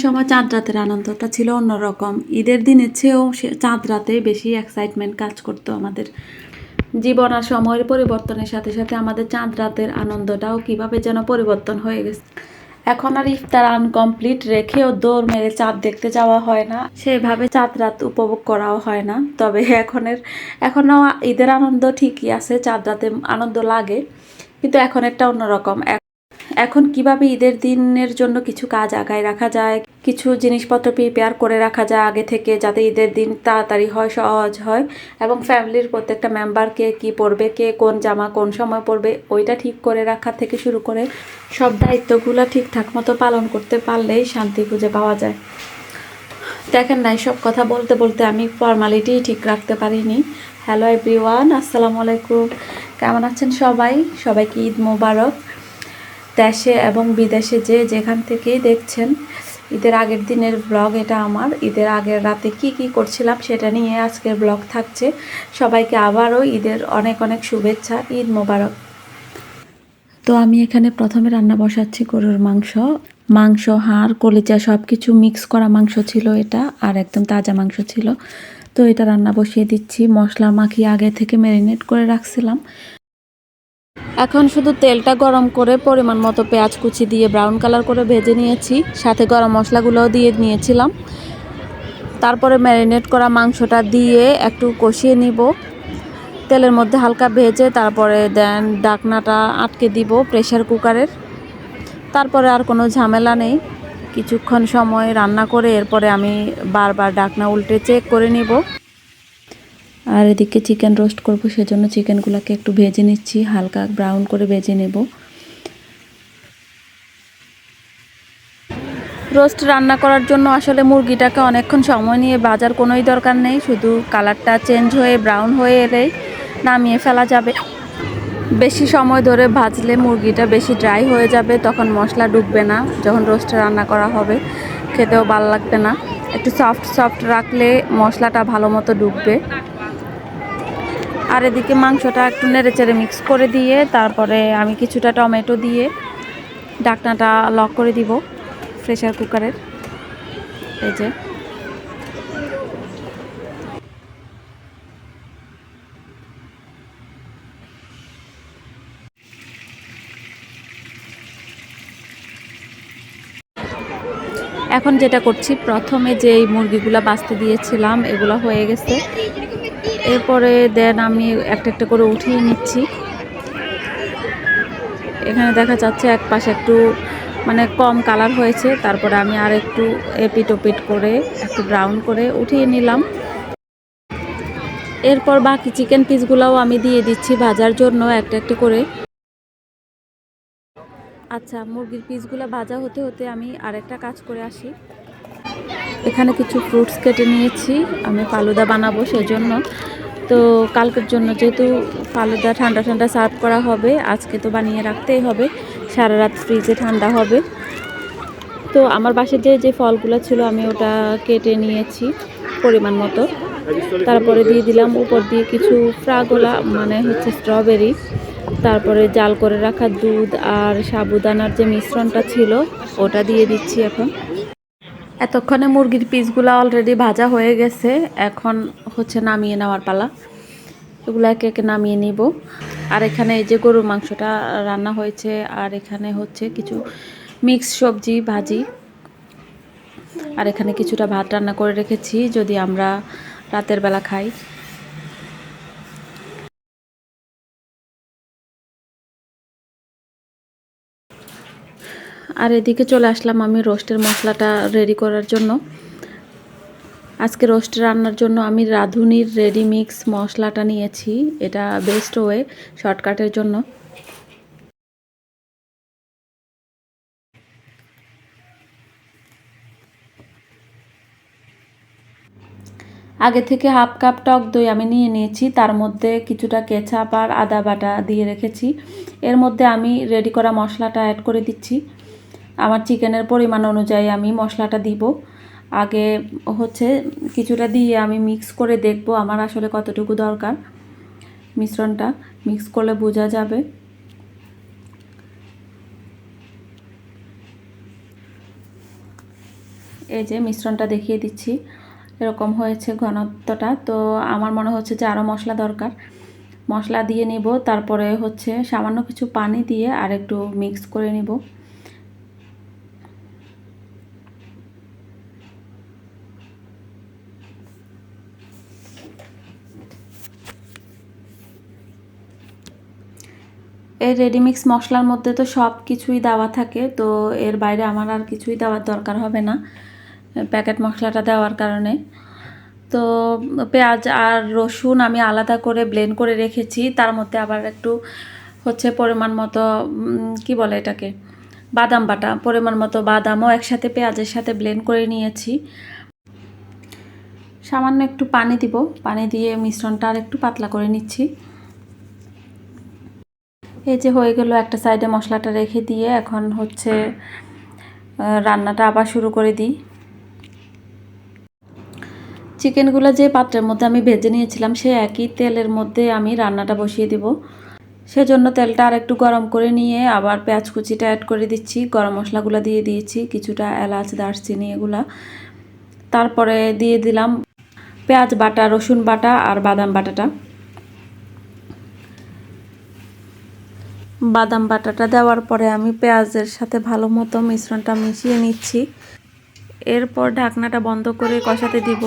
সময় চাঁদ রাতের আনন্দটা ছিল অন্যরকম। ঈদের দিনের চেয়েও চাঁদ রাতে বেশি এক্সাইটমেন্ট কাজ করতো আমাদের জীবন। আর সময়ের পরিবর্তনের সাথে সাথে আমাদের চাঁদ রাতের আনন্দটাও কিভাবে যেন পরিবর্তন হয়ে গেছে। এখন আর ইফতার আনকমপ্লিট রেখেও দৌড় মেরে চাঁদ দেখতে যাওয়া হয় না, সেভাবে চাঁদ রাত উপভোগ করাও হয় না। তবে এখনও ঈদের আনন্দ ঠিকই আছে, চাঁদ রাতে আনন্দ লাগে, কিন্তু এখন একটা অন্যরকম। এখন কিভাবে ঈদের দিনের জন্য কিছু কাজ আগায় রাখা যায়, কিছু জিনিসপত্র প্রিপেয়ার করে রাখা যায় আগে থেকে, যাতে ঈদের দিন তাড়াতাড়ি হয়, সহজ হয়, এবং ফ্যামিলির প্রত্যেকটা মেম্বার কে কী পরবে, কে কোন জামা কোন সময় পরবে, ওইটা ঠিক করে রাখা থেকে শুরু করে সব দায়িত্বগুলো ঠিকঠাক মতো পালন করতে পারলেই শান্তি খুঁজে পাওয়া যায়। দেখেন না, সব কথা বলতে বলতে আমি ফর্মালিটি ঠিক রাখতে পারিনি। হ্যালো এভরিওয়ান, আসসালামু আলাইকুম। কেমন আছেন সবাই? সবাইকে ঈদ মোবারক। দেশে এবং বিদেশে যে যেখান থেকেই দেখছেন, ঈদের আগের দিনের ব্লগ এটা আমার। ঈদের আগের রাতে কি কি করছিলাম সেটা নিয়ে আজকের ব্লগ থাকছে। সবাইকে আবারও ঈদের অনেক অনেক শুভেচ্ছা, ঈদ মোবারক। তো আমি এখানে প্রথমে রান্না বসাচ্ছি গরুর মাংস, হাড়, কলিজা সব কিছু মিক্স করা মাংস ছিল এটা, আর একদম তাজা মাংস ছিল। তো এটা রান্না বসিয়ে দিচ্ছি। মশলা মাখিয়ে আগে থেকে ম্যারিনেট করে রাখছিলাম। এখন শুধু তেলটা গরম করে পরিমাণ মতো পেঁয়াজ কুচি দিয়ে ব্রাউন কালার করে ভেজে নিয়েছি, সাথে গরম মশলাগুলোও দিয়ে নিয়েছিলাম। তারপরে ম্যারিনেট করা মাংসটা দিয়ে একটু কষিয়ে নিব তেলের মধ্যে হালকা ভেজে। তারপরে দেন ঢাকনাটা আটকে দিব প্রেসার কুকারের। তারপরে আর কোনো ঝামেলা নেই, কিছুক্ষণ সময় রান্না করে এরপরে আমি বারবার ঢাকনা উল্টে চেক করে নিব। আর এদিকে চিকেন রোস্ট করব, সেজন্য চিকেনগুলোকে একটু ভেজে নিচ্ছি, হালকা ব্রাউন করে ভেজে নেব। রোস্ট রান্না করার জন্য আসলে মুরগিটাকে অনেকক্ষণ সময় নিয়ে ভাজার কোনোই দরকার নেই, শুধু কালারটা চেঞ্জ হয়ে ব্রাউন হয়ে এলেই নামিয়ে ফেলা যাবে। বেশি সময় ধরে ভাজলে মুরগিটা বেশি ড্রাই হয়ে যাবে, তখন মশলা ঢুকবে না, যখন রোস্টে রান্না করা হবে খেতেও ভালো লাগবে না। একটু সফট রাখলে মশলাটা ভালো মতো ঢুকবে। আর এদিকে মাংসটা একটু নেড়েচেড়ে মিক্স করে দিয়ে তারপরে আমি কিছুটা টমেটো দিয়ে ঢাকনাটা লক করে দিব প্রেসার কুকারের। এই যে এখন যেটা করছি, প্রথমে যে এই মুরগিগুলো বাছতে দিয়েছিলাম এগুলো হয়ে গেছে। এরপরে দেন আমি একটা একটা করে উঠিয়ে নিচ্ছি। এখানে দেখা যাচ্ছে এক পাশে একটু মানে কম কালার হয়েছে, তারপরে আমি আর একটু এপিট ওপিট করে একটু ব্রাউন করে উঠিয়ে নিলাম। এরপর বাকি চিকেন পিসগুলোও আমি দিয়ে দিচ্ছি ভাজার জন্য একটা একটা করে। আচ্ছা, মুরগির পিসগুলো ভাজা হতে হতে আমি আরেকটা কাজ করে আসি। এখানে কিছু ফ্রুটস কেটে নিয়েছি, আমি ফালুদা বানাবো সেজন্য। তো কালকের জন্য যেহেতু ফালুদা ঠান্ডা ঠান্ডা সার্ভ করা হবে, আজকে তো বানিয়ে রাখতেই হবে, সারা রাত ফ্রিজে ঠান্ডা হবে। তো আমার বাসায় যে ফলগুলো ছিল আমি ওটা কেটে নিয়েছি পরিমাণ মতো। তারপরে দিয়ে দিলাম উপর দিয়ে কিছু ফ্রাগোলা, মানে হচ্ছে স্ট্রবেরি। তারপরে জাল করে রাখা দুধ আর সাবুদানার যে মিশ্রণটা ছিল ওটা দিয়ে দিচ্ছি এখন। এতক্ষণে মুরগির পিসগুলো অলরেডি ভাজা হয়ে গেছে, এখন হচ্ছে নামিয়ে নেওয়ার পালা। এগুলো একে একে নামিয়ে নিব। আর এখানে এই যে গরুর মাংসটা রান্না হয়েছে, আর এখানে হচ্ছে কিছু মিক্স সবজি ভাজি, আর এখানে কিছুটা ভাত রান্না করে রেখেছি যদি আমরা রাতের বেলা খাই। আর এদিকে চলে আসলাম আমি রোস্টের মশলাটা রেডি করার জন্য। আজকে রোস্ট রান্নার জন্য আমি রাঁধুনির রেডি মিক্স মশলাটা নিয়েছি, এটা বেস্ট ওয়ে শর্টকাটের জন্য। আগে থেকে হাফ কাপ টক দই আমি নিয়ে নিয়েছি, তার মধ্যে কিছুটা কেচাপ আর আদা বাটা দিয়ে রেখেছি। এর মধ্যে আমি রেডি করা মশলাটা অ্যাড করে দিচ্ছি। আমার চিকেনের পরিমাণ অনুযায়ী আমি মশলাটা দিব। আগে হচ্ছে কিছুটা দিয়ে আমি মিক্স করে দেখব আমার আসলে কতটুকু দরকার। মিশ্রণটা মিক্স করলে বোঝা যাবে। এই যে মিশ্রণটা দেখিয়ে দিচ্ছি, এরকম হয়েছে ঘনত্বটা। তো আমার মনে হচ্ছে যে আরও মশলা দরকার, মশলা দিয়ে নিব। তারপরে হচ্ছে সামান্য কিছু পানি দিয়ে আর একটু মিক্স করে নিব। এই রেডিমিক্স মশলার মধ্যে তো সব কিছুই দেওয়া থাকে, তো এর বাইরে আমার আর কিছুই দেওয়ার দরকার হবে না প্যাকেট মশলাটা দেওয়ার কারণে। তো পেঁয়াজ আর রসুন আমি আলাদা করে ব্লেন্ড করে রেখেছি, তার মধ্যে আবার একটু হচ্ছে পরিমাণ মতো কি বলে এটাকে, বাদাম বাটা, পরিমাণ মতো বাদামও একসাথে পেঁয়াজের সাথে ব্লেন্ড করে নিয়েছি। সামান্য একটু পানি দিব, পানি দিয়ে মিশ্রণটা আর একটু পাতলা করে নিচ্ছি। এই যে হয়ে গেল, একটা সাইডে মশলাটা রেখে দিয়ে এখন হচ্ছে রান্নাটা আবার শুরু করে দিই। চিকেনগুলো যে পাত্রের মধ্যে আমি ভেজে নিয়েছিলাম সে একই তেলের মধ্যে আমি রান্নাটা বসিয়ে দিব। সেজন্য তেলটা আর একটু গরম করে নিয়ে আবার পেঁয়াজ কুচিটা অ্যাড করে দিচ্ছি, গরম মশলাগুলো দিয়ে দিয়েছি, কিছুটা এলাচ, দারচিনি এগুলা। তারপরে দিয়ে দিলাম পেঁয়াজ বাটা, রসুন বাটা আর বাদাম বাটাটা। বাদাম বাটাটা দেওয়ার পরে আমি পেঁয়াজের সাথে ভালো মতো মিশ্রণটা মিশিয়ে নিচ্ছি। এরপর ঢাকনাটা বন্ধ করে কষাতে দিব।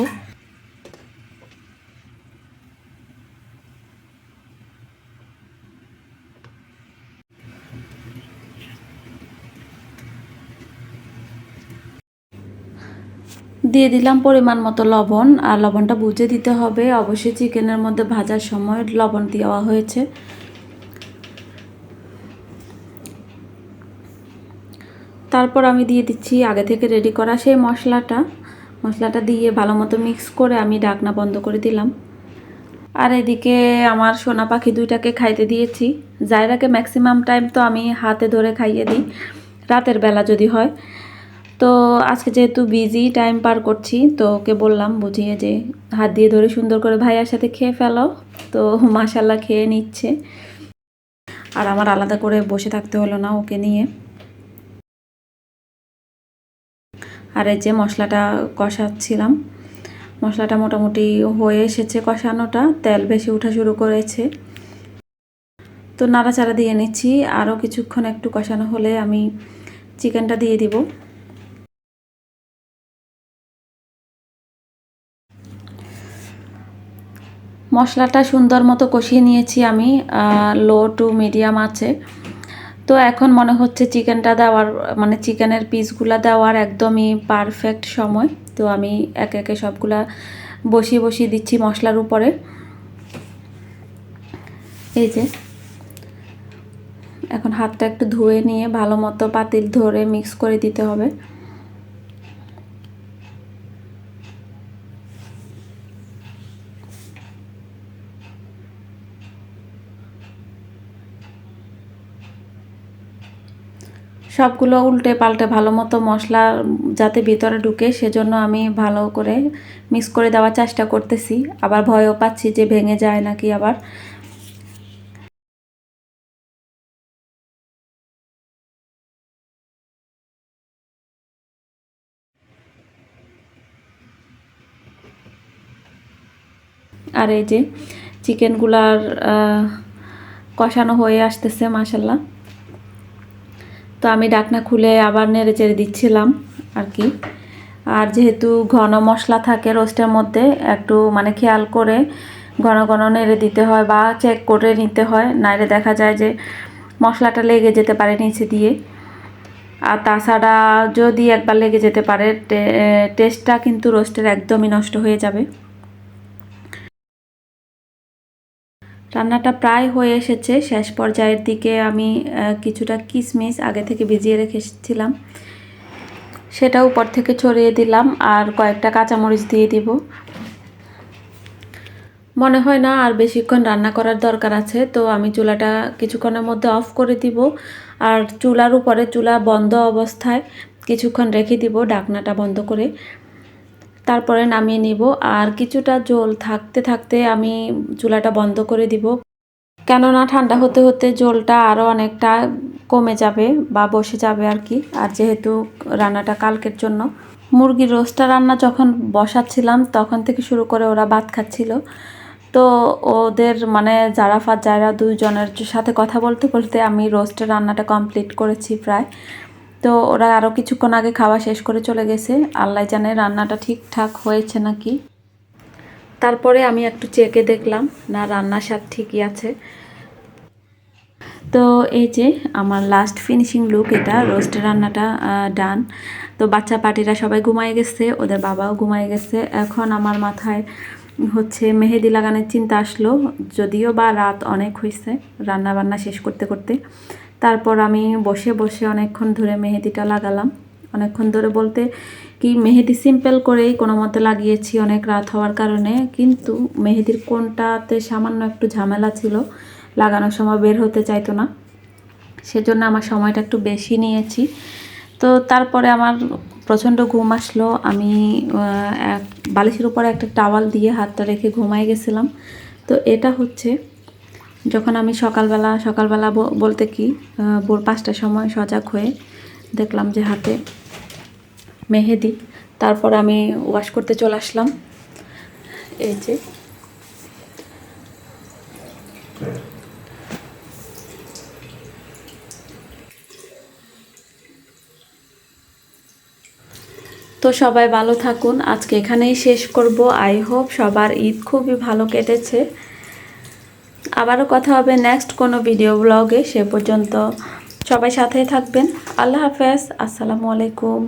দিয়ে দিলাম পরিমাণ মতো লবণ, আর লবণটা বুঝে দিতে হবে, অবশ্যই চিকেনের মধ্যে ভাজার সময় লবণ দেওয়া হয়েছে। তারপর আমি দিয়ে দিচ্ছি আগে থেকে রেডি করা সেই মশলাটা দিয়ে ভালো মতো মিক্স করে আমি ঢাকনা বন্ধ করে দিলাম। আর এদিকে আমার সোনা পাখি দুইটাকে খাইতে দিয়েছি। জায়রাকে ম্যাক্সিমাম টাইম তো আমি হাতে ধরে খাইয়ে দিই, রাতের বেলা যদি হয়। তো আজকে যেহেতু বিজি টাইম পার করছি, তো ওকে বললাম বুঝিয়ে যে হাত দিয়ে ধরে সুন্দর করে ভাইয়ার সাথে খেয়ে ফেলো। তো মাশাল্লাহ খেয়ে নিচ্ছে, আর আমার আলাদা করে বসে থাকতে হলো না ওকে নিয়ে। আর এই যে মশলাটা কষাচ্ছিলাম, মশলাটা মোটামুটি হয়ে এসেছে, কষানোটা তেল বেশি ওঠা শুরু করেছে। তো নাড়াচাড়া দিয়ে নিচ্ছি, আরও কিছুক্ষণ একটু কষানো হলে আমি চিকেনটা দিয়ে দিব। মশলাটা সুন্দর মতো কষিয়ে নিয়েছি আমি লো টু মিডিয়াম আছে। তো এখন মনে হচ্ছে চিকেনটা দেওয়ার মানে চিকেনের পিসগুলা দেওয়ার একদমই পারফেক্ট সময়। তো আমি একে একে সবগুলা বসিয়ে বসিয়ে দিচ্ছি মশলার উপরে। এই যে এখন হাতটা একটু ধুয়ে নিয়ে ভালো মতো পাতিল ধরে মিক্স করে দিতে হবে। সবগুলো উল্টে পাল্টে ভালো মতো মশলা যাতে ভিতরে ঢুকে সেজন্য আমি ভালো করে মিক্স করে দেওয়ার চেষ্টা করতেছি, আবার ভয়ও পাচ্ছি যে ভেঙে যায় নাকি আবার। আর এই যে চিকেনগুলার কষানো হয়ে আসতেছে মাশাল্লাহ। তো আমি ঢাকনা খুলে আবার নেড়ে চেড়ে দিচ্ছিলাম আর কি। আর যেহেতু ঘন মশলা থাকে রোস্টের মধ্যে, একটু মানে খেয়াল করে ঘন ঘন নেড়ে দিতে হয় বা চেক করে নিতে হয়, নাইলে দেখা যায় যে মশলাটা লেগে যেতে পারে নিচে দিয়ে। আর তাছাড়া যদি একবার লেগে যেতে পারে টেস্টটা কিন্তু রোস্টের একদমই নষ্ট হয়ে যাবে। রান্নাটা প্রায় হয়ে এসেছে, শেষ পর্যায়ের দিকে আমি কিছুটা কিশমিশ আগে থেকে ভিজিয়ে রেখেছিলাম সেটা উপর থেকে ছড়িয়ে দিলাম, আর কয়েকটা কাঁচামরিচ দিয়ে দিব। মনে হয় না আর বেশিক্ষণ রান্না করার দরকার আছে, তো আমি চুলাটা কিছুক্ষণের মধ্যে অফ করে দিব। আর চুলার উপরে চুলা বন্ধ অবস্থায় কিছুক্ষণ রেখে দিব ঢাকনাটা বন্ধ করে, তারপরে নামিয়ে নিব। আর কিছুটা জল থাকতে থাকতে আমি চুলাটা বন্ধ করে দিব, কেননা ঠান্ডা হতে হতে জলটা আরও অনেকটা কমে যাবে বা বসে যাবে আর কি। আর যেহেতু রান্নাটা কালকের জন্য, মুরগির রোস্টটা রান্না যখন বসাচ্ছিলাম তখন থেকে শুরু করে ওরা ভাত খাচ্ছিল। তো ওদের মানে জারাফাত জায়রা দুজনের সাথে কথা বলতে বলতে আমি রোস্টের রান্নাটা কমপ্লিট করেছি প্রায়। তো ওরা আরও কিছুক্ষণ আগে খাওয়া শেষ করে চলে গেছে। আল্লাহ জানে রান্নাটা ঠিকঠাক হয়েছে নাকি। তারপরে আমি একটু চেকে দেখলাম, না রান্নার স্বাদ ঠিকই আছে। তো এই যে আমার লাস্ট ফিনিশিং লুক, এটা রোস্টের রান্নাটা ডান। তো বাচ্চা পার্টিরা সবাই ঘুমায় গেছে, ওদের বাবাও ঘুমায় গেছে। এখন আমার মাথায় হচ্ছে মেহেদি লাগানোর চিন্তা আসলো, যদিও বা রাত অনেক হয়েছে রান্না বান্না শেষ করতে করতে। তারপর আমি বসে বসে অনেকক্ষণ ধরে মেহেদিটা লাগালাম। অনেকক্ষণ ধরে বলতে কি, মেহেদি সিম্পল করেই কোনো মতে লাগিয়েছি অনেক রাত হওয়ার কারণে, কিন্তু মেহেদির কোনটাতে সামান্য একটু ঝামেলা ছিল, লাগানোর সময় বের হতে চাইতো না, সেজন্য আমার সময়টা একটু বেশি নিয়েছি। তো তারপরে আমার প্রচণ্ড ঘুম আসলো। আমি এক বালিশের উপরে একটা টাওয়াল দিয়ে হাতটা রেখে ঘুমাই গেছিলাম। তো এটা হচ্ছে যখন আমি সকালবেলা বলতে কি ভোর 5টার সময় সজাগ হয়ে দেখলাম যে হাতে মেহেদি। তারপর আমি ওয়াশ করতে চলে আসলাম। এই যে তো সবাই ভালো থাকুন, আজকে এখানেই শেষ করব। আই হোপ সবার ঈদ খুবই ভালো কেটেছে। আবারও কথা হবে নেক্সট কোনো ভিডিও ব্লগে। সে পর্যন্ত সবাই সাথেই থাকবেন। আল্লাহ হাফেজ, আসসালামু আলাইকুম।